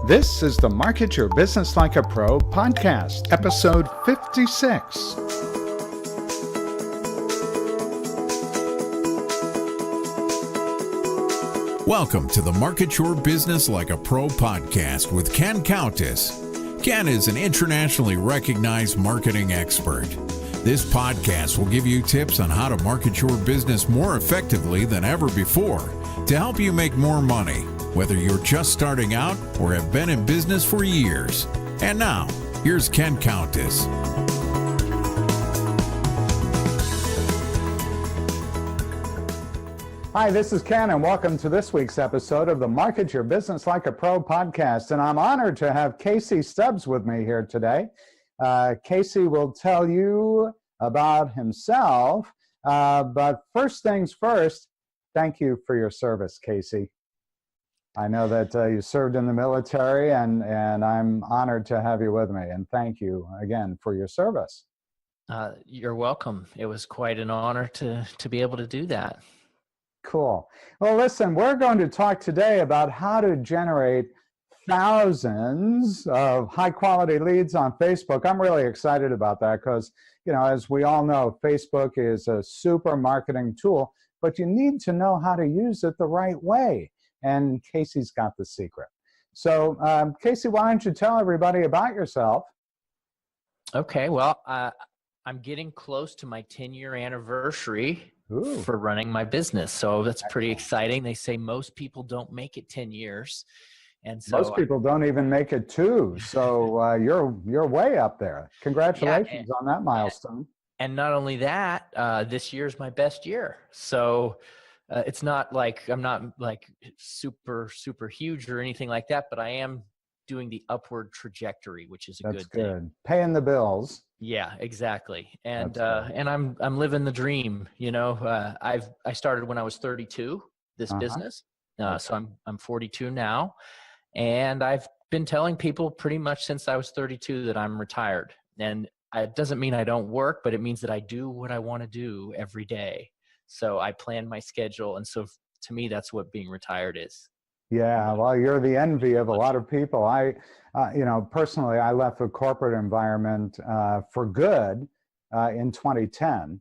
This is the Market Your Business Like a Pro podcast, episode 56. Welcome to the Market Your Business Like a Pro podcast with Ken Countess. Ken is an internationally recognized marketing expert. This podcast will give you tips on how to market your business more effectively than ever before to help you make more money, whether you're just starting out or have been in business for years. And now, here's Ken Countess. Hi, this is Ken, and welcome to this week's episode of the Market Your Business Like a Pro podcast. And I'm honored to have Casey Stubbs with me here today. Casey will tell you about himself, but first things first, thank you for your service, Casey. I know that you served in the military, and I'm honored to have you with me, and thank you again for your service. You're welcome. It was quite an honor to be able to do that. Cool. Well, listen, we're going to talk today about how to generate thousands of high-quality leads on Facebook. I'm really excited about that because, you know, as we all know, Facebook is a super marketing tool, but you need to know how to use it the right way. And Casey's got the secret. So, Casey, why don't you tell everybody about yourself? Okay, well, I'm getting close to my 10-year anniversary for running my business. So that's pretty exciting. They say most people don't make it 10 years. And so most people don't even make it 2. So you're way up there. Congratulations on that milestone. And not only that, this year's my best year. So it's not like I'm not like super huge or anything like that, but I am doing the upward trajectory, which is a good thing. Paying the bills. Yeah, exactly. And I'm living the dream. You know, I started when I was 32, this business. So I'm 42 now, and I've been telling people pretty much since I was 32 that I'm retired. And it doesn't mean I don't work, but it means that I do what I want to do every day. So I plan my schedule. And so to me, that's what being retired is. Yeah, well, you're the envy of a lot of people. Personally, I left the corporate environment for good in 2010.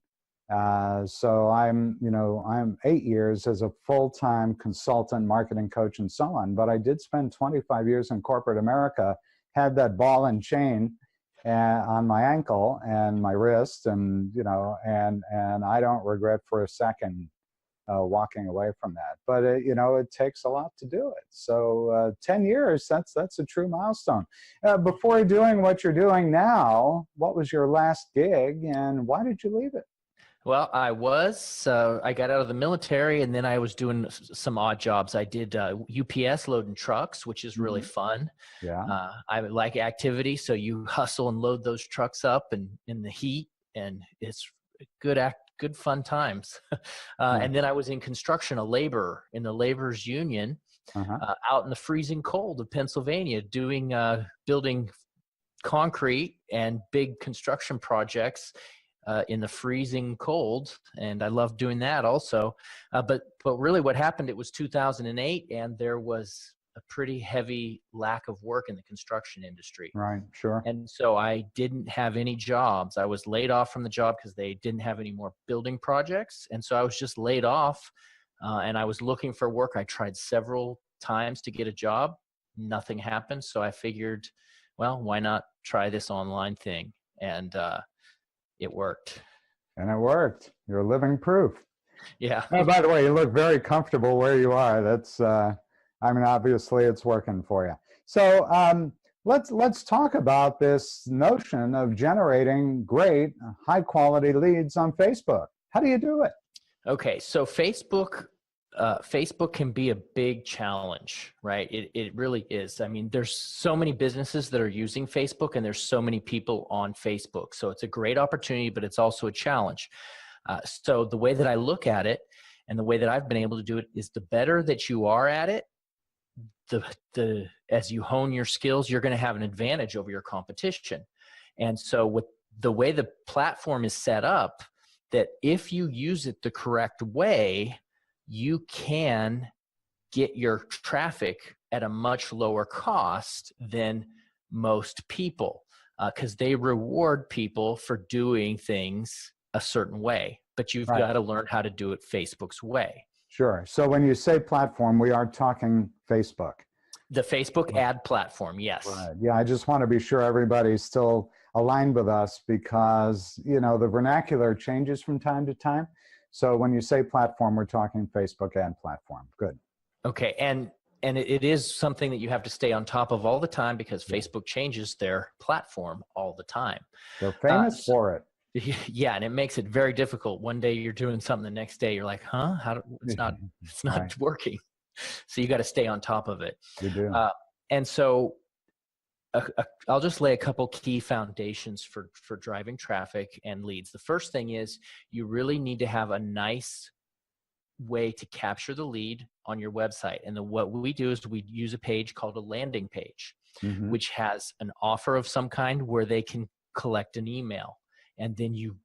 So I'm 8 years as a full-time consultant, marketing coach, and so on. But I did spend 25 years in corporate America, had that ball and chain on my ankle and my wrist, and I don't regret for a second walking away from that. But it takes a lot to do it. So 10 years, that's a true milestone. Before doing what you're doing now, what was your last gig and why did you leave it? Well, I got out of the military, and then I was doing some odd jobs. I did UPS loading trucks, which is really fun. Yeah. I like activity, so you hustle and load those trucks up and in the heat, and it's good fun times. And then I was in construction, a laborer in the laborers union, out in the freezing cold of Pennsylvania, doing building concrete and big construction projects in the freezing cold, and I loved doing that also. But really, what happened? It was 2008, and there was a pretty heavy lack of work in the construction industry. Right, sure. And so I didn't have any jobs. I was laid off from the job because they didn't have any more building projects. And so I was just laid off, and I was looking for work. I tried several times to get a job. Nothing happened. So I figured, well, why not try this online thing? And it worked. And it worked. You're living proof. Yeah. Oh, by the way, you look very comfortable where you are. That's obviously it's working for you. So let's talk about this notion of generating great, high-quality leads on Facebook. How do you do it? Okay, so Facebook can be a big challenge, right? It really is. I mean, there's so many businesses that are using Facebook, and there's so many people on Facebook. So it's a great opportunity, but it's also a challenge. So the way that I look at it, and the way that I've been able to do it, is the better that you are at it, as you hone your skills, you're going to have an advantage over your competition. And so with the way the platform is set up, that if you use it the correct way, you can get your traffic at a much lower cost than most people, because they reward people for doing things a certain way, but you've got to learn how to do it Facebook's way. Sure. So when you say platform, we are talking Facebook. The Facebook ad platform, yes. Right. Yeah, I just want to be sure everybody's still aligned with us, because, you know, the vernacular changes from time to time. So when you say platform, we're talking Facebook ad platform. Good. Okay. And it is something that you have to stay on top of all the time, because Facebook changes their platform all the time. They're famous for it. Yeah, and it makes it very difficult. One day you're doing something, the next day you're like, huh? It's not Right. working. So you got to stay on top of it. You do. And so I'll just lay a couple key foundations for driving traffic and leads. The first thing is you really need to have a nice way to capture the lead on your website. And what we do is we use a page called a landing page, which has an offer of some kind where they can collect an email. And then you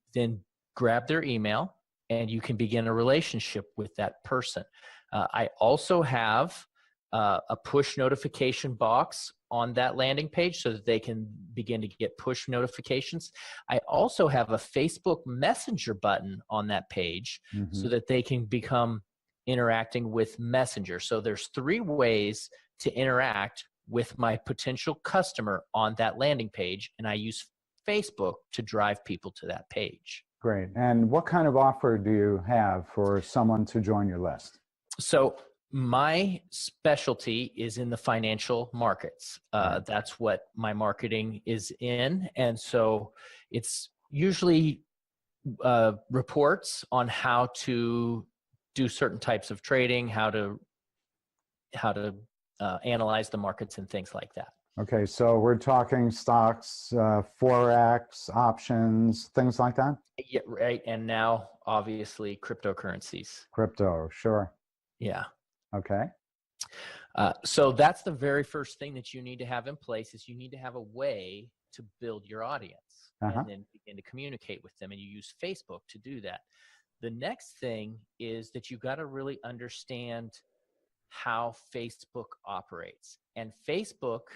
grab their email and you can begin a relationship with that person. I also have a push notification box on that landing page so that they can begin to get push notifications. I also have a Facebook Messenger button on that page so that they can become interacting with Messenger. So there's 3 ways to interact with my potential customer on that landing page, and I use Facebook to drive people to that page. Great. And what kind of offer do you have for someone to join your list? So my specialty is in the financial markets. That's what my marketing is in. And so it's usually reports on how to do certain types of trading, how to analyze the markets and things like that. Okay, so we're talking stocks, Forex, options, things like that? Yeah, right. And now, obviously, cryptocurrencies. Crypto, sure. Yeah. Okay. So that's the very first thing that you need to have in place, is you need to have a way to build your audience and then begin to communicate with them. And you use Facebook to do that. The next thing is that you got to really understand how Facebook operates. And Facebook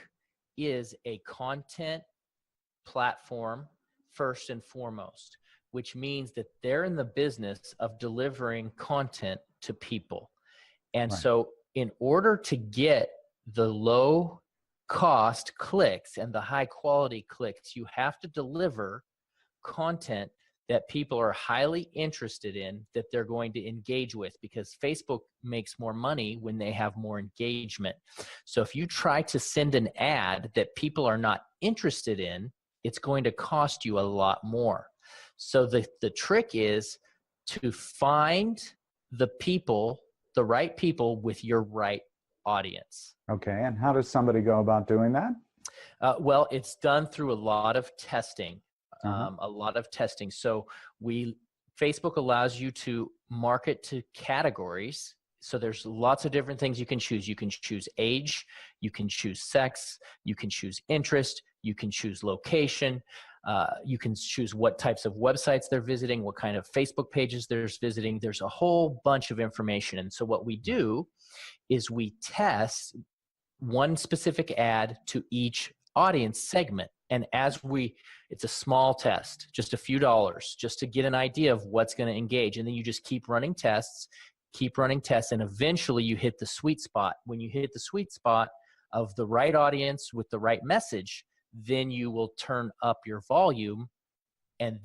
is a content platform first and foremost, which means that they're in the business of delivering content to people. And so in order to get the low cost clicks and the high quality clicks, you have to deliver content that people are highly interested in, that they're going to engage with, because Facebook makes more money when they have more engagement. So if you try to send an ad that people are not interested in, it's going to cost you a lot more. So the trick is to find the right people with your right audience. Okay, and how does somebody go about doing that? Well, it's done through a lot of testing. So Facebook allows you to market to categories. So there's lots of different things you can choose. You can choose age, you can choose sex, you can choose interest, you can choose location, you can choose what types of websites they're visiting, what kind of Facebook pages they're visiting. There's a whole bunch of information. And so what we do is we test one specific ad to each audience segment. And it's a small test, just a few dollars, just to get an idea of what's going to engage. And then you just keep running tests, and eventually you hit the sweet spot. When you hit the sweet spot of the right audience with the right message, then you will turn up your volume and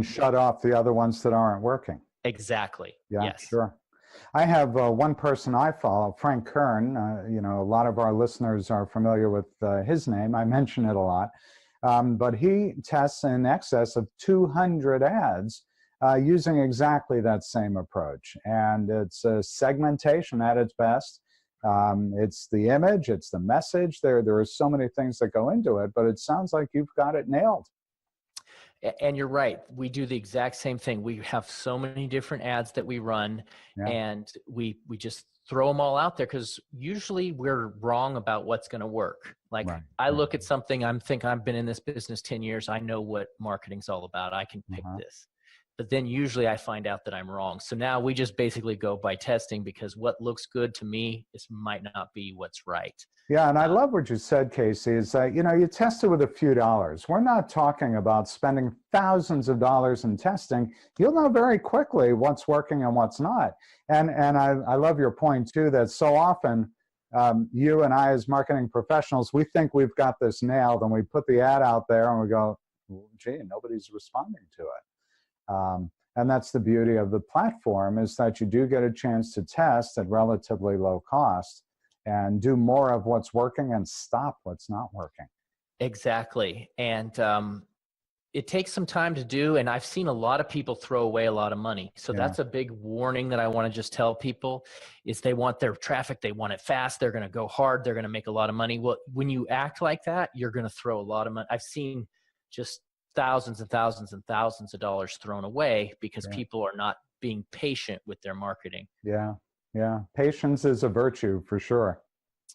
shut off the other ones that aren't working. Exactly. Yeah, yes. Sure. I have one person I follow, Frank Kern. A lot of our listeners are familiar with his name. I mention it a lot. But he tests in excess of 200 ads using exactly that same approach. And it's a segmentation at its best. It's the image, it's the message. There are so many things that go into it, but it sounds like you've got it nailed. And you're right. We do the exact same thing. We have so many different ads that we run, and we just throw them all out there, because usually we're wrong about what's going to work. Like I look at something, I've been in this business 10 years. I know what marketing's all about. I can pick this. but then usually I find out that I'm wrong. So now we just basically go by testing, because what looks good to me might not be what's right. Yeah, and I love what you said, Casey, is that, you test it with a few dollars. We're not talking about spending thousands of dollars in testing. You'll know very quickly what's working and what's not. And I love your point, too, that so often you and I as marketing professionals, we think we've got this nailed, and we put the ad out there and we go, gee, nobody's responding to it. And that's the beauty of the platform, is that you do get a chance to test at relatively low cost and do more of what's working and stop what's not working. Exactly. And it takes some time to do. And I've seen a lot of people throw away a lot of money. So that's a big warning that I want to just tell people, is they want their traffic, they want it fast, they're going to go hard, they're going to make a lot of money. Well, when you act like that, you're going to throw a lot of money. I've seen just thousands and thousands and thousands of dollars thrown away because people are not being patient with their marketing. Yeah. Patience is a virtue for sure.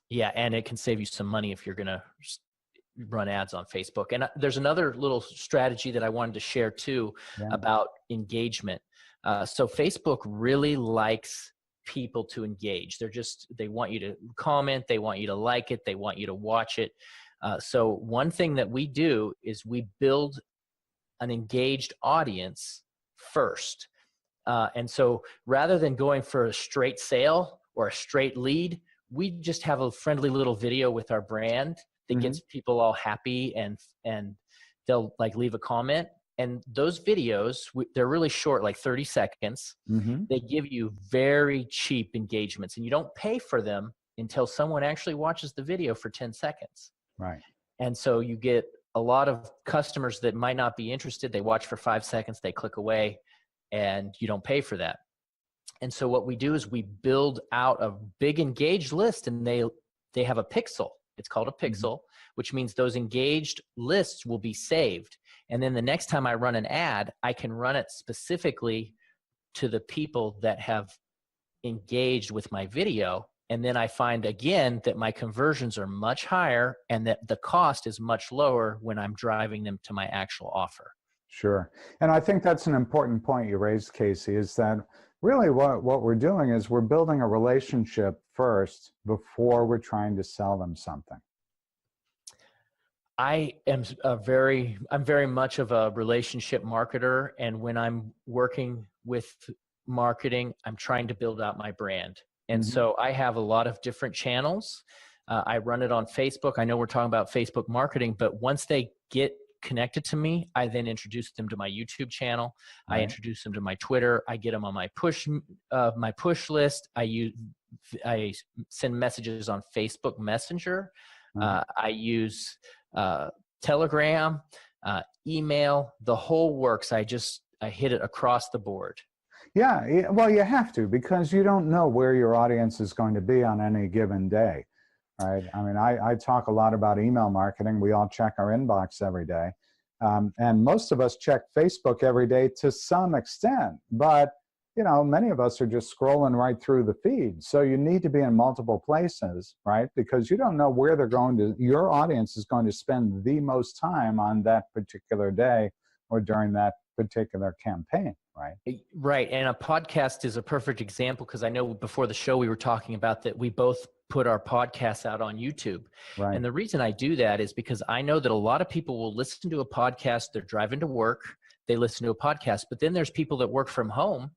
Yeah. And it can save you some money if you're going to run ads on Facebook. And there's another little strategy that I wanted to share too about engagement. So Facebook really likes people to engage. They want you to comment, they want you to like it, they want you to watch it. So one thing that we do is we build an engaged audience first. And so rather than going for a straight sale or a straight lead, we just have a friendly little video with our brand that gets people all happy, and they'll like leave a comment. And those videos, they're really short, like 30 seconds. They give you very cheap engagements, and you don't pay for them until someone actually watches the video for 10 seconds. Right. And so you get a lot of customers that might not be interested. They watch for 5 seconds, they click away, and you don't pay for that. And so what we do is we build out a big engaged list, and they have a pixel. It's called a pixel, which means those engaged lists will be saved. And then the next time I run an ad, I can run it specifically to the people that have engaged with my video. And then I find again that my conversions are much higher and that the cost is much lower when I'm driving them to my actual offer. Sure. And I think that's an important point you raised, Casey, is that really what we're doing is we're building a relationship first before we're trying to sell them something. I'm very much of a relationship marketer. And when I'm working with marketing, I'm trying to build out my brand. And so I have a lot of different channels. I run it on Facebook. I know we're talking about Facebook marketing, but once they get connected to me, I then introduce them to my YouTube channel. I introduce them to my Twitter. I get them on my push list. I send messages on Facebook Messenger. I use Telegram, email, the whole works. I hit it across the board. Yeah, well, you have to, because you don't know where your audience is going to be on any given day, right? I mean, I talk a lot about email marketing. We all check our inbox every day. And most of us check Facebook every day to some extent, but many of us are just scrolling right through the feed. So you need to be in multiple places, right? Because you don't know where your audience is going to spend the most time on that particular day or during that particular campaign, right? Right. And a podcast is a perfect example, because I know before the show we were talking about that we both put our podcasts out on YouTube. Right. And the reason I do that is because I know that a lot of people will listen to a podcast, they're driving to work, they listen to a podcast, but then there's people that work from home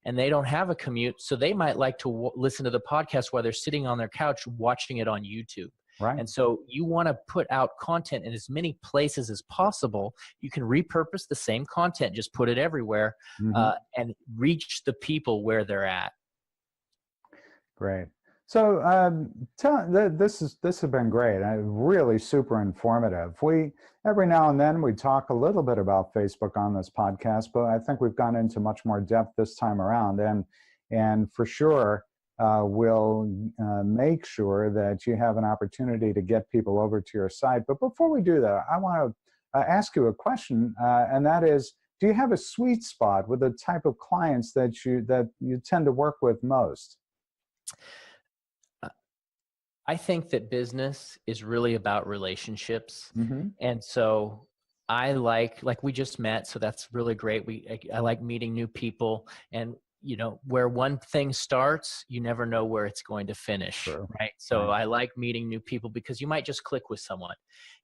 and they don't have a commute. So they might like to listen to the podcast while they're sitting on their couch watching it on YouTube. Right. And so you want to put out content in as many places as possible. You can repurpose the same content, just put it everywhere, and reach the people where they're at. Great. So this has been great. Really super informative. Every now and then we talk a little bit about Facebook on this podcast, but I think we've gone into much more depth this time around. And for sure, we'll make sure that you have an opportunity to get people over to your site. But before we do that, I want to ask you a question, and that is, do you have a sweet spot with the type of clients that you tend to work with most? I think that business is really about relationships. And so like we just met, so that's really great. I like meeting new people, and where one thing starts, you never know where it's going to finish, True. right? So Right. I like meeting new people because you might just click with someone.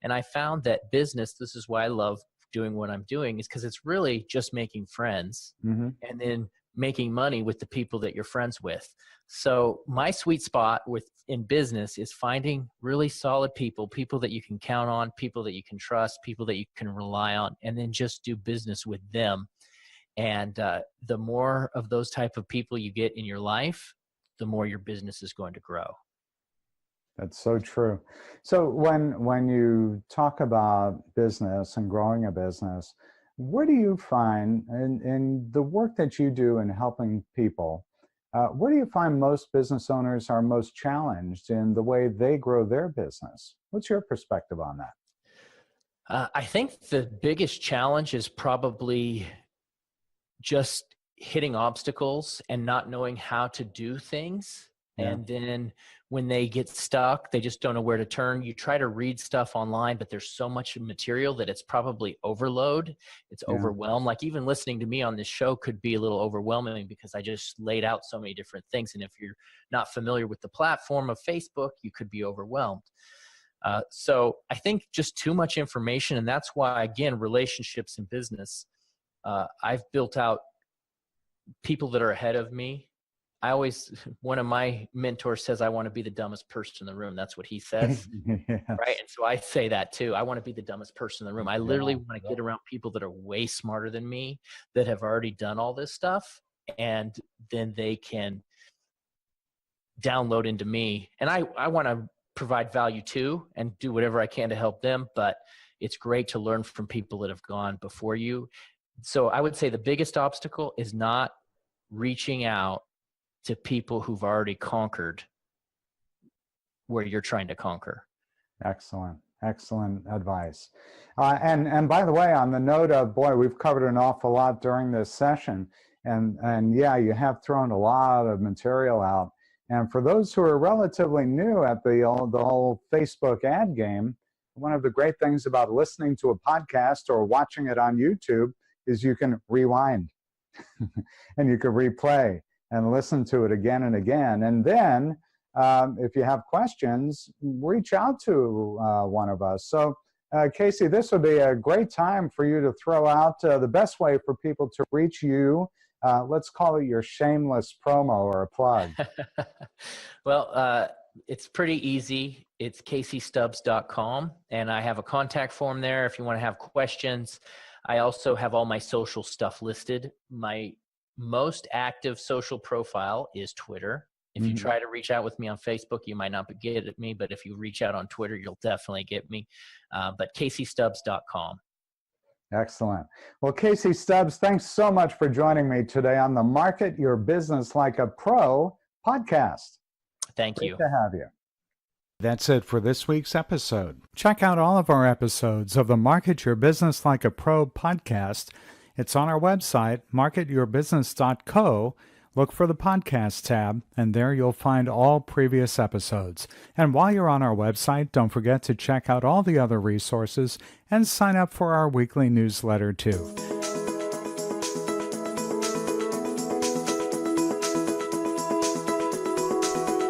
And I found that business, this is why I love doing what I'm doing, is because it's really just making friends Mm-hmm. and then making money with the people that you're friends with. So my sweet spot in business is finding really solid people that you can count on, people that you can trust, people that you can rely on, and then just do business with them. And the more of those type of people you get in your life, the more your business is going to grow. That's so true. So when you talk about business and growing a business, what do you find in the work that you do in helping people? What do you find most business owners are most challenged in the way they grow their business? What's your perspective on that? I think the biggest challenge is probably just hitting obstacles and not knowing how to do things. Yeah. And then when they get stuck, they just don't know where to turn. You try to read stuff online, but there's so much material that it's probably overload. It's Yeah. overwhelmed. Like even listening to me on this show could be a little overwhelming because I just laid out so many different things. And if you're not familiar with the platform of Facebook, you could be overwhelmed. So I think just too much information. And that's why, again, relationships in business, I've built out people that are ahead of me. One of my mentors says, I want to be the dumbest person in the room. That's what he says. Yes. Right. And so I say that too. I want to be the dumbest person in the room. I literally want to Yeah. get around people that are way smarter than me, that have already done all this stuff. And then they can download into me. And I want to provide value too and do whatever I can to help them. But it's great to learn from people that have gone before you. So I would say the biggest obstacle is not reaching out to people who've already conquered where you're trying to conquer. Excellent. Excellent advice. And by the way, on the note of, boy, we've covered an awful lot during this session. And yeah, you have thrown a lot of material out. And for those who are relatively new at the whole Facebook ad game, one of the great things about listening to a podcast or watching it on YouTube is you can rewind and you can replay and listen to it again and again. And then if you have questions, reach out to one of us. So Casey, this would be a great time for you to throw out the best way for people to reach you. Let's call it your shameless promo or a plug. Well, it's pretty easy. It's CaseyStubbs.com, and I have a contact form there if you want to have questions. I also have all my social stuff listed. My most active social profile is Twitter. If you try to reach out with me on Facebook, you might not get at me, but if you reach out on Twitter, you'll definitely get me. But CaseyStubbs.com. Excellent. Well, Casey Stubbs, thanks so much for joining me today on the Market Your Business Like a Pro podcast. Thank you. Great to have you. That's it for this week's episode. Check out all of our episodes of the Market Your Business Like a Pro podcast. It's on our website, marketyourbusiness.co. Look for the podcast tab, and there you'll find all previous episodes. And while you're on our website, don't forget to check out all the other resources and sign up for our weekly newsletter too.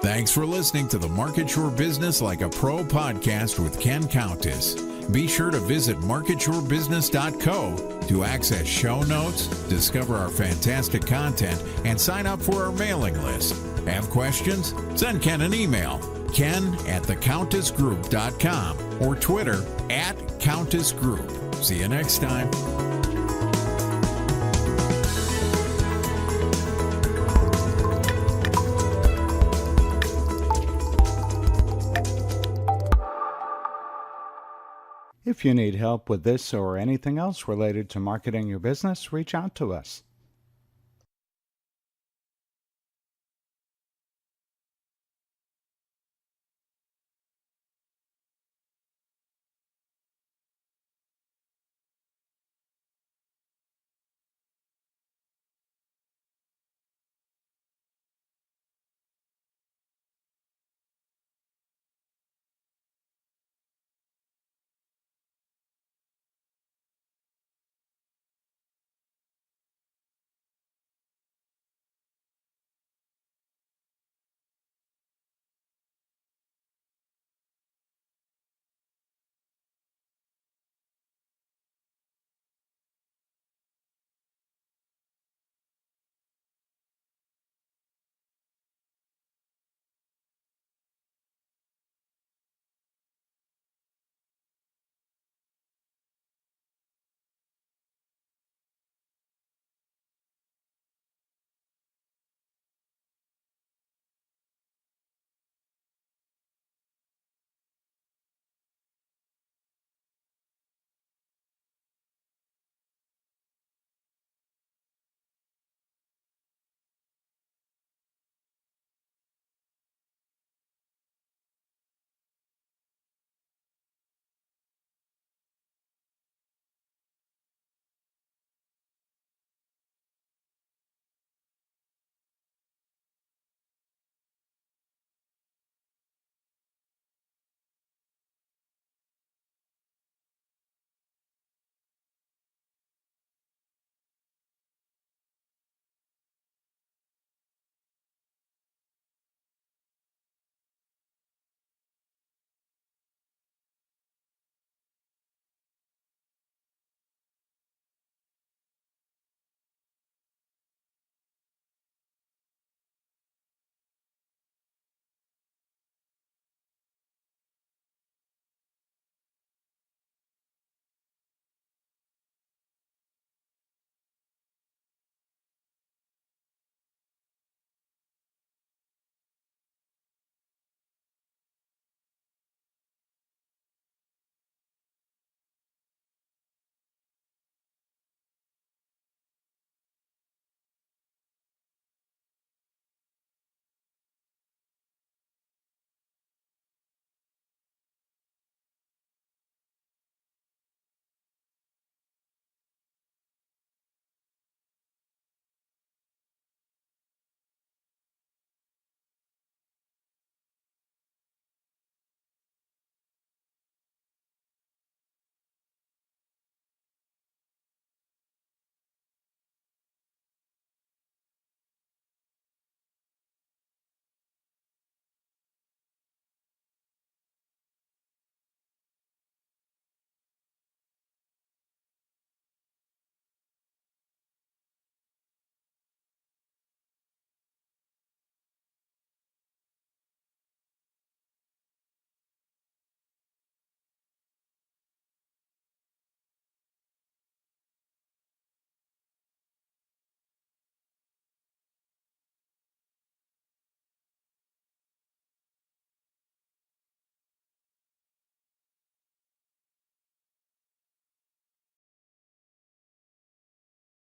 Thanks for listening to the Market Your Business Like a Pro podcast with Ken Countess. Be sure to visit marketyourbusiness.co to access show notes, discover our fantastic content, and sign up for our mailing list. Have questions? Send Ken an email, ken@thecountessgroup.com, or Twitter @CountessGroup. See you next time. If you need help with this or anything else related to marketing your business, reach out to us.